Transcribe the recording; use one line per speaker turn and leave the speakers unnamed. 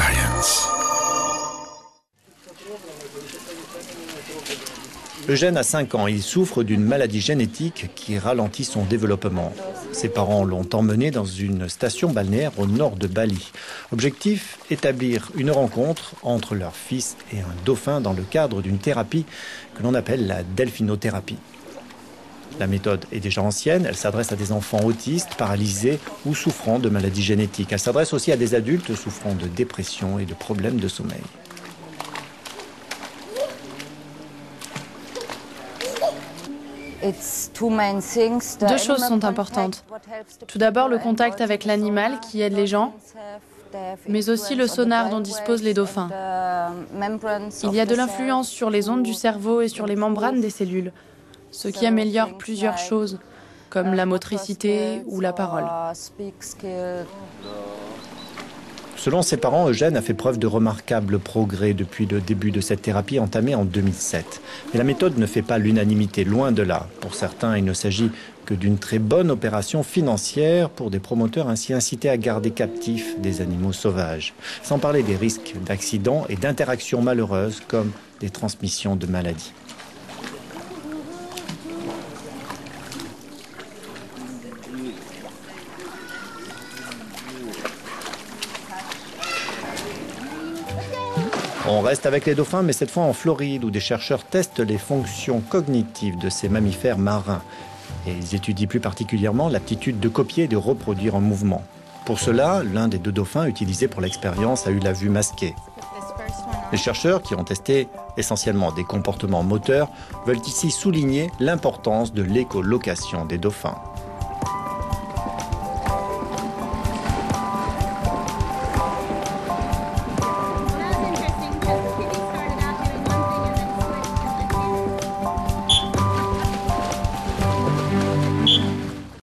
science.
Eugène a 5 ans. Il souffre d'une maladie génétique qui ralentit son développement. Ses parents l'ont emmené dans une station balnéaire au nord de Bali. Objectif, établir une rencontre entre leur fils et un dauphin dans le cadre d'une thérapie que l'on appelle la delphinothérapie. La méthode est déjà ancienne, elle s'adresse à des enfants autistes, paralysés ou souffrant de maladies génétiques. Elle s'adresse aussi à des adultes souffrant de dépression et de problèmes de sommeil.
Deux choses sont importantes. Tout d'abord, le contact avec l'animal qui aide les gens, mais aussi le sonar dont disposent les dauphins. Il y a de l'influence sur les ondes du cerveau et sur les membranes des cellules, ce qui améliore plusieurs choses, comme la motricité ou la parole.
Selon ses parents, Eugène a fait preuve de remarquables progrès depuis le début de cette thérapie entamée en 2007. Mais la méthode ne fait pas l'unanimité, loin de là. Pour certains, il ne s'agit que d'une très bonne opération financière pour des promoteurs ainsi incités à garder captifs des animaux sauvages. Sans parler des risques d'accidents et d'interactions malheureuses comme des transmissions de maladies. On reste avec les dauphins, mais cette fois en Floride, où des chercheurs testent les fonctions cognitives de ces mammifères marins. Et ils étudient plus particulièrement l'aptitude de copier et de reproduire en mouvement. Pour cela, l'un des 2 dauphins utilisés pour l'expérience a eu la vue masquée. Les chercheurs, qui ont testé essentiellement des comportements moteurs, veulent ici souligner l'importance de l'écholocation des dauphins.